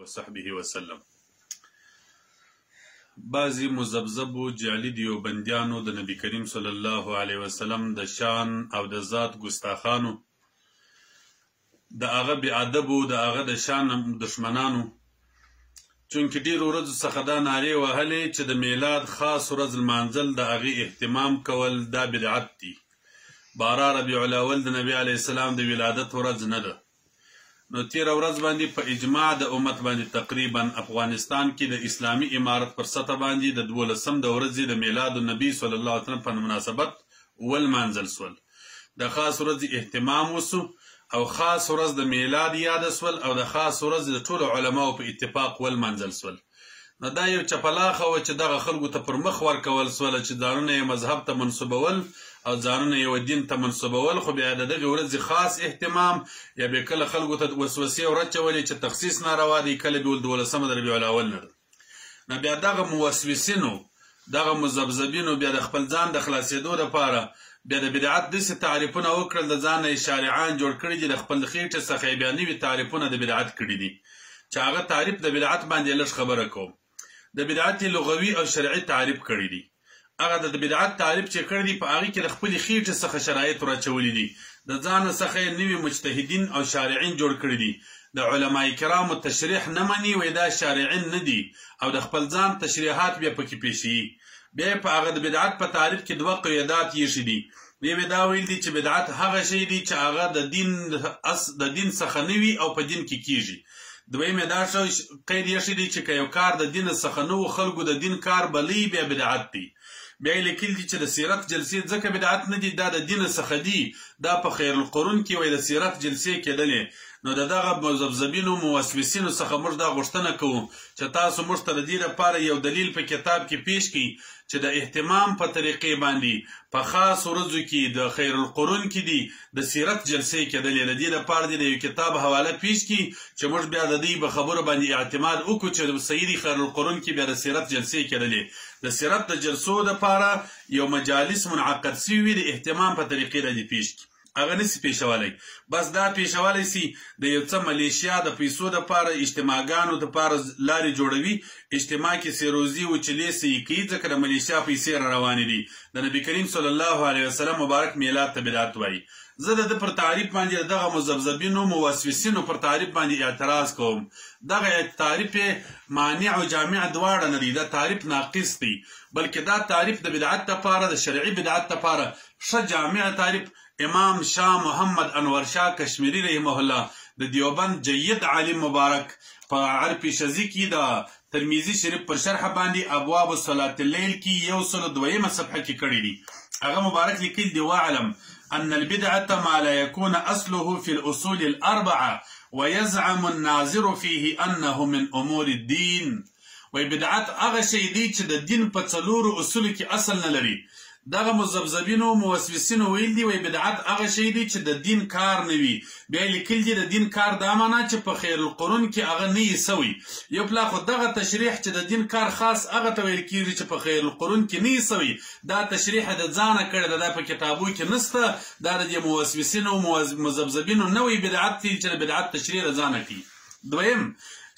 وصحبه وسلم. بعضی مذبذبو جعلي دیوبندیانو د نبی کریم صلی الله علیه وسلم د شان او د ذات ګستاخانو، د هغه بې ادبو، د هغه د شان دشمنانو، چونکې ډېرو ورځو څخه دا نارې وهلې چې د میلاد خاص ورځ لمانځل د هغې اهتمام کول دا بدعت دي. 12 ربیع الاول د نبي علیه السلام د ولادت ورځ نه ده. نو تیره ورځ باندې په اجماع د امت باندې تقریبا افغانستان کې د اسلامي امارت پر سطح باندې د 12 د ورځې د میلاد النبي صلی الله علیه وسلم په مناسبت ولمانځل سول. د خاص ورځې اهتمام وسو او خاص ورځ د میلاد یاد سول او د خاص ورځ د ټولو علماو په اتفاق ولمانځل سول. نو دا یو چپلاخه وه چې دغه خلکو ته پر مخ ورکول سوله چې ځانونه یې مذهب ته منسوبول او ځانونه یې دین ته منسوبول، خو بیا د دغې ورځې خاص اهتمام یا بیا کله خلکو ته وسوسې ورچولې چې تخصیص ناروا دی، کله بیا 12 د ربیع الاول نه ده. نو بیا دغه موسوسینو، دغه مذبذبینو بیا د خپل ځان د خلاصېدو دپاره بیا د بدعت داسې تعریفونه وکړل، د ځان یې شارعان جوړ کړي دي، د خپل خېټې څخه یې بیا نوي تعریفونه د بدعت کړي دي، چې هغه تعریف د بدعت باندې لږ خبره کوم. د بدعت لغوي او شرعي تعریف کړي دي. هغه د بدعت تعریف چې کړی دی په هغې کې د خپلې خېټې څخه شرایط راچولي دي، د ځانه څخه یې نوي مجتهدین او شارعین جوړ کړي دي. د علمای کرامو تشریح نه مني، وایي دا شارعین نه دي، او د خپل ځان تشریحات بیا پکې پیښوي. بیا یې په هغه د بدعت په تعریف کې 2 قیدات ایښي دي. یو یې دا ویل دي چې بدعت هغه شی دی چې هغه د دین څخه نه وي او په دین کې کیږي. دویم یې دا قید ایښی دی چې که یو کار د دین څخه نه و، خلکو د دین کار بلی، بیا بدعت دی. بیا یې لیکلي دي چې د سیرت جلسې ځکه بدعت نه دي، دا د دین څخه دي، دا په خیر القرون کې وایي د سیرت جلسې کېدلې. نو د دغه مذبذبینو موسوسینو څخه موږ دا غوښتنه کوو چې تاسو موږ ته د دې لپاره یو دلیل په کتاب کې پیش کړئ چې د اهتمام په طریقې باندې په خاص ورځو کې د خیر القرون کې دي د سیرت جلسې کېدلې. د دې لپاره دې د یو کتاب حواله پیش کړي چې موږ بیا د دې په خبرو باندې اعتماد وکړو چې سیدي خیر القرون کې بیا د سیرت جلسې کېدلې. د سیرت د جلسو دپاره یو مجالس منعقد سوي وي، د اهتمام په طریقې باندې پیش کړي. هغه نسی پیښولی، بس دا پیښولی سي د یو څه ملیشیا د پیسو دپاره اجتماعګانو دپاره لارې جوړوي. اجتماع کې سیروزي وچلې سه یې کوي، ځکه د ملیشیا پیسې را روانې دي. د نبي کریم صلی الله علیه وسلم مبارک میلاد ته بدعت وایي. زه د ده پر تعریف باندې دغه مذبذبینو موسوسینو پر تعریف باندې اعتراض کوم. دغه تعریف مانع او جامع دواړه نه دي، دا تعریف ناقص دی، بلکې دا تعریف د بدعت دپاره، د شرعي بدعت دپاره ښه جامع تعریف امام شاه محمد انور شاه کشمیری رحمه الله د دیوبند جید عالم مبارک په عرف شذی کې د ترمذی شریف پر شرح باندې ابواب صلات الليل کې 102 صفحه کې کړی دي. هغه مبارک لیکلی دی: واعلم ان البدعه ما لا يكون اصله في الاصول الاربعه ويزعم الناظر فيه انه من امور الدين. وی بدعت هغه شی دی چې د دین په 4 اصولو کې اصل نه لري. دغه مذبذبینو موسوسینو ویل دي وی بدعت هغه شی دی چې د دین کار نه وي. بیا یې لیکلي دي د دین کار دا معنا چې په خیر القرون کې هغه نه یې سوی. یو پلا خو دغه تشریح چې د دین کار خاص هغه ته ویل کېږي چې په خیر القرون کې نه یې سوی، دا تشریح د ځانه کړې ده، دا په کتابو کې نسته، دا د دې موسوسینو مذبذبینو نوی بدعت دی چې د بدعت تشریح د ځانه کوي. دویم،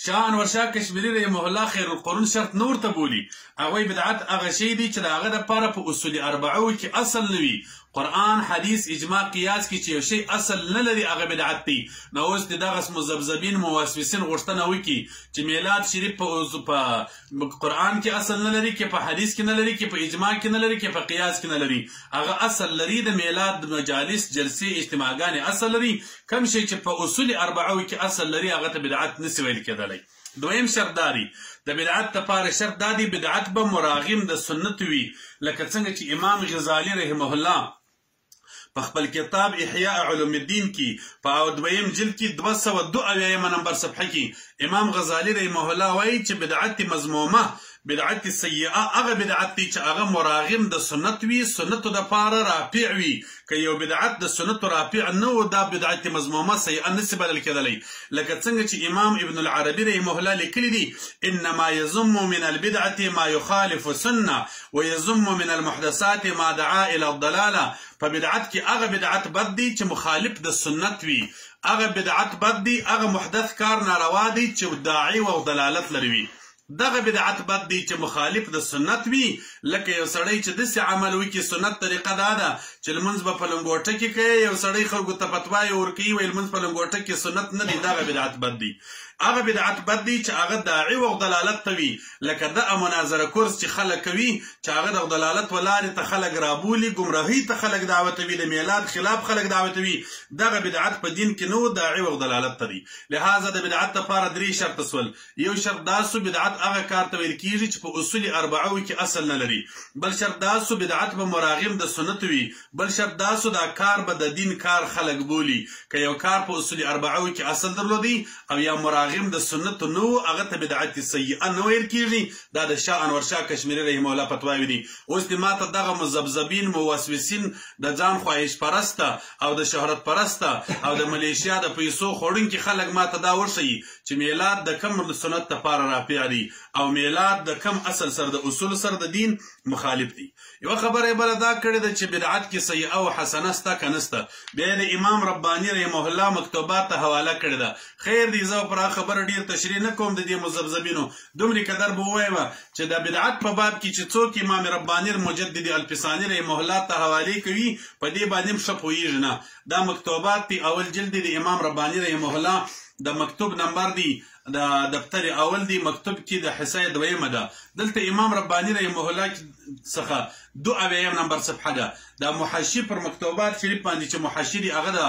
شاه انور شاه کشمیری رحمه الله خیر القرون شرط نور ته بولي. هغوی بدعت هغه شی دی چې د هغه دپاره په اصول 40 کې اصل نه وي. قرآن، حدیث، اجماع، قیاس کې چې یو شی اصل نه لري هغه بدعت دی. نو اوس د دغه مذبذبین موسوسین غوښتنه وکړي چې میلاد شریف په قرآن کې اصل نه لري، کې په حدیث کې نه لري، کې په اجماع کې نه لري، کې په قیاس کې نه لري. هغه اصل لري د میلاد مجالس، جلسې، اجتماعګانې اصل لري. کوم شی چې په اصول 40 کې اصل لري هغه ته بدعت نسی ویل کېدلی. دویم شرط دا دی، د بدعت دپاره شرط دا دی بدعت به مراغم د سنت وي، لکه څنګه چې امام غزالی رحمه الله په خپل کتاب احیاء علوم الدین کې په 2م جلد کې 202 نمبر صفحه کې امام غزالی رحمه الله وایي چې بدعت مذمومه بدعت سیئه هغه بدعت دی چې هغه مراغم د سنت وي، سنتو دپاره رافع وي. که یو بدعت د سنتو رافع نه و دا بدعت مذمومه سیئه نسي بلل کېدلی. لکه څنګه چې امام ابن العربي رحمه الله لیکلی دي انما يذم من البدعه ما يخالف سنه ويذم من المحدثات ما دعا الى الضلاله. په بدعت کې هغه بدعت بد دی چې مخالف د سنت وي، هغه بدعت بد دی هغه محدث کار ناروا دی چې داعی او ضلالت لري وي. دغه بدعت بد دی چې مخالف د سنت وي، لکه یو سړی چې داسې عمل وکړي. سنت طریقه دا ده چې لمونځ به په لنګوټه کې کوي، یو سړی خلکو ته فتوا یې ورکوي وایي لمونځ په لنګوټه کې سنت نه دی، دغه بدعت بد دی. هغه بدعت بد دی چې هغه داعی او ضلالت ته وي، لکه د مناظره کورس چې خلک کوي چې هغه د ضلالت ولارې ته خلک رابولي، ګمراهۍ ته خلک دعوتوي، د میلاد خلاف خلک دعوتوي. دغه بدعت په دین کې نه داعی او ضلالت ته دی. لهذا د بدعت لپاره 3 شرط سول. یو شرط دا سو بدعت هغه کار ته ویل کیږي چې په اصول 4 کې اصل نه لري. بل شرط دا سو بدعت به مراغم د سنت وي. بل شرط دا سو دا کار به د دین کار خلک بولی. که یو کار په اصول 4 کې اصل درلودي او یا مراغم د سنت نو هغه ته بدعت سیئه نه ویل کیږي. دا د شاه انور شاه کشمیری رحمه الله فتواوی دي. اوس دې ماته دغه مذبذبین موسوسین د ځان خواهش پرسته او د شهرت پرسته او د ملیشیا د پیسو خوړونکي خلک ماته دا ورښیي چې میلاد د کم سنت لپاره رافع دی او میلاد د کم اصل سره د اصول سره د دین مخالف دی. یو خبره بل دا کړې ده چې بدعت کې سیئه او حسنه سته که نسته. بیا د امام رباني رحمه الله مکتوبات ته حواله کړې ده. خیر دی زه پر خبره ډیر تشریح نه کوم د دې مذبذبینو، دومره قدر به ووایم چې د بدعت په باب کې چې څوک امام رباني مجدد الفساني رحمه الله ته حواله کوي په دې باندې ښه پوهیږي نه. دا مکتوبات دی اول جلد د امام رباني رحمه الله، د مکتوب نمبر دی د دفتر اول دی، مکتوب کې د حصه دویمه ده. دلته امام رباني رحمه الله څخه 2 نمبر صفحه ده. دا محشی پر مکتوبات شریف باندې چې محشی دی هغه د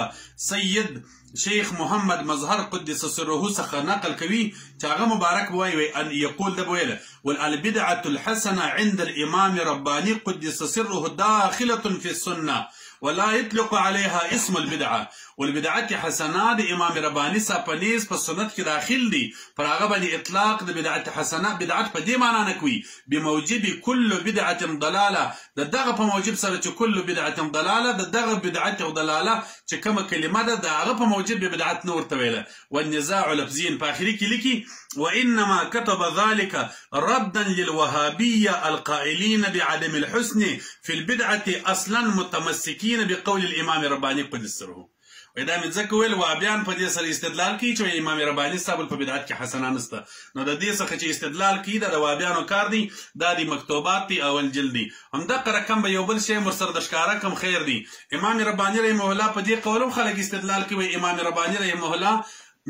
سید شیخ محمد مظهر قدس سره څخه نقل کوي چې هغه مبارک وایي ان یقول ده ویل والبدعه الحسنه عند الامام رباني قدس سره داخله في السنه ولا يطلق عليها اسم البدعه. والبدعت حسنه د امام رباني صاحب پنيز په سنت کې داخل دي، پر هغه باندې اطلاق د بدعت حسنه بدعت په دې معنی نه کوي بموجب كل بدعه ضلاله. دغه په موجب سره چې كل بدعه ضلاله دغه بدعت او ضلاله چې کومه کلمه ده دغه په موجب بدعت نور ته ویله. والنزاع لفظين په اخري کې لیکي وانما كتب ذلك ردا للوهابيه القائلين بعدم الحسن في البدعه اصلا متمسكين بقول الامام رباني قدس سره. دا مې ځکه ویل وهابیان په دې سره استدلال کوي چې امام رباني صاحب په بدعت کې حسنه نسته. نو د دې څخه چې استدلال کوي دا د وهابیانو کار دی، دا د مکتوبات دی اول جلد دی. همدغه رقم به یو بل شی ورسره د ښکاره کم خیر دی. امام رباني رحمه الله په دې قول هم خلک استدلال کوي. امام رباني رحمه الله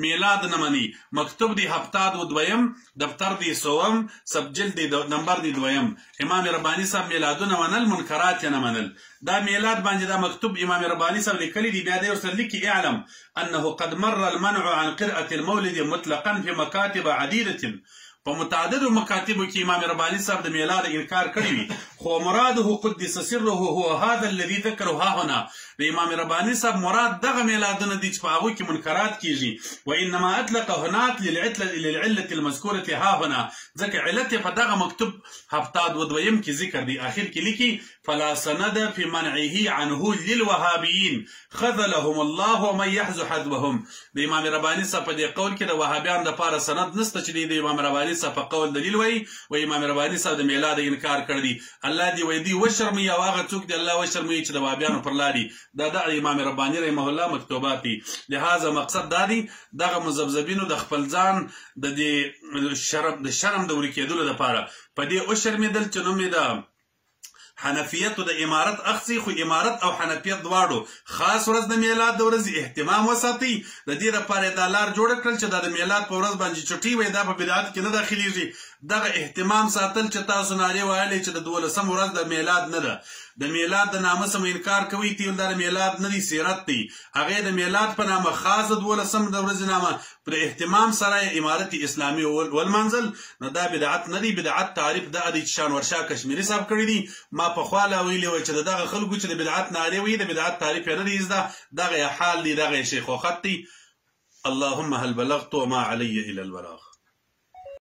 میلاد نه مني. مکتوب دی هفتاد و دویم، دفتر دی سوم، سبجلد دی نمبر دی دویم. امام رباني صاحب میلادونه منل، منکرات یې نه منل. دا میلاد باندې دا مکتوب امام رباني صاحب لیکلی دی. بیا دی ورسره لیکي اعلم انه قد مر المنع عن قراءة المولد مطلقا في مكاتب عديدة. په متعددو مکاتبو کې امام رباني صاحب د میلاد انکار کړی وي، خو مراده قدس سره هو هذا الذي ذكره ها هنا. د امام رباني صاحب مراد دغه میلادونه دي چې په هغو کې منکرات کیږي. وانما اطلق هناك للعله المذكوره ها هنا، ځکه علت په دغه مکتوب هفتاد و دویم کې ذکر دی. اخر کې لیکي فلا سند في منعه عنه للوهابيين خذلهم الله ومن يحذ حذوهم. د امام رباني صاحب په دې قول کې د وهابیان لپاره سند نشته چې د امام رباني صاحب په قول دلیل وایي و امام رباني صاحب د میلاد انکار کړی دی. الله دې وایي دی وشرمي او هغه څوک دی الله وشرمي چې د وهابیانو پر لاري دا د امام رباني رحمه الله مکتوبات دي. لهذا مقصد دا دی دغه مذبذبینو د خپل ځان د شرم د ورکېدلو لپاره په دې وشرمېدل چې نوم یې د حنفیت د امارت اخصي، خو امارت او حنفیت دواړو خاص ورځ د میلاد د ورځې اهتمام وساتي. د دې لپاره دا لار جوړه کړل چې د میلاد په ورځ باندې چټي وي، دا په بدعت کې نه داخليږي. دغه اهتمام ساتل چې تاسو نارې وایلې چې د 12 ورځ د میلاد نه ده، د میلاد د نامه سم انکار کوي، تیل د میلاد نه دی سیرت دی، هغه د میلاد په نامه خاص د 12 د ورځې نامه پر اهتمام سره امارت اسلامي والمنزل. نو دا بدعت نه دی. بدعت تعریف د ادي شانور شاه کشمیری صاحب کړی دی. ما په خواله ویلي و چې دغه خلکو چې د بدعت نارې وي د بدعت تعریف نه دی زده، دغه حال دی، دغه شیخ وخت دی. اللهم هل بلغت وما علي الى البلاغ.